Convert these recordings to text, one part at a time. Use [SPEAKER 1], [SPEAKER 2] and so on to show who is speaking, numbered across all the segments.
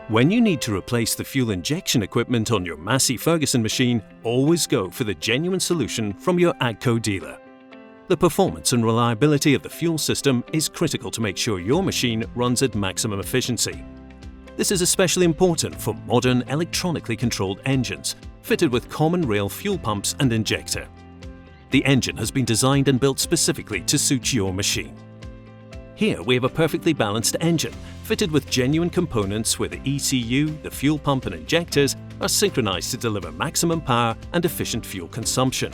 [SPEAKER 1] When you need to replace the fuel injection equipment on your Massey Ferguson machine, always go for the genuine solution from your AGCO dealer. The performance and reliability of the fuel system is critical to make sure your machine runs at maximum efficiency. This is especially important for modern electronically controlled engines, fitted with common rail fuel pumps and injector. The engine has been designed and built specifically to suit your machine. Here we have a perfectly balanced engine, fitted with genuine components where the ECU, the fuel pump and injectors are synchronized to deliver maximum power and efficient fuel consumption.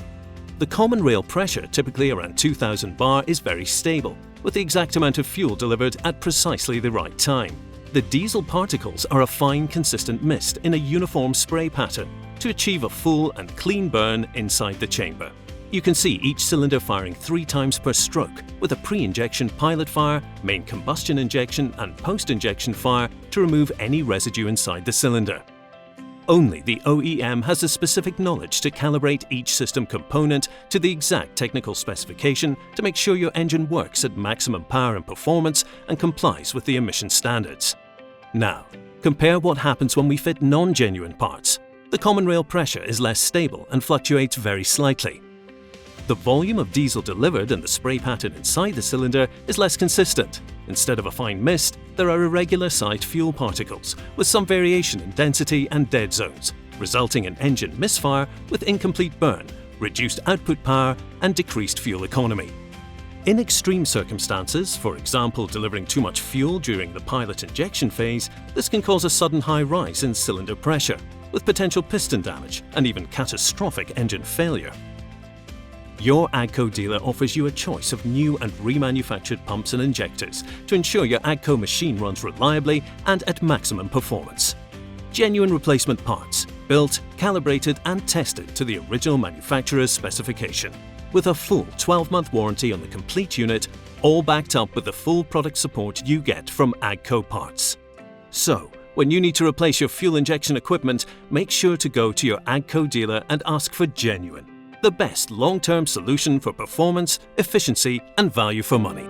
[SPEAKER 1] The common rail pressure, typically around 2000 bar, is very stable, with the exact amount of fuel delivered at precisely the right time. The diesel particles are a fine, consistent mist in a uniform spray pattern to achieve a full and clean burn inside the chamber. You can see each cylinder firing 3 times per stroke, with a pre-injection pilot fire, main combustion injection and post-injection fire to remove any residue inside the cylinder. Only the OEM has the specific knowledge to calibrate each system component to the exact technical specification to make sure your engine works at maximum power and performance and complies with the emission standards. Now, compare what happens when we fit non-genuine parts. The common rail pressure is less stable and fluctuates very slightly. The volume of diesel delivered and the spray pattern inside the cylinder is less consistent. Instead of a fine mist, there are irregular-sized fuel particles with some variation in density and dead zones, resulting in engine misfire with incomplete burn, reduced output power and decreased fuel economy. In extreme circumstances, for example delivering too much fuel during the pilot injection phase, this can cause a sudden high rise in cylinder pressure, with potential piston damage and even catastrophic engine failure. Your AGCO dealer offers you a choice of new and remanufactured pumps and injectors to ensure your AGCO machine runs reliably and at maximum performance. Genuine replacement parts, built, calibrated and tested to the original manufacturer's specification, with a full 12-month warranty on the complete unit, all backed up with the full product support you get from AGCO parts. So, when you need to replace your fuel injection equipment, make sure to go to your AGCO dealer and ask for genuine, the best long-term solution for performance, efficiency and value for money.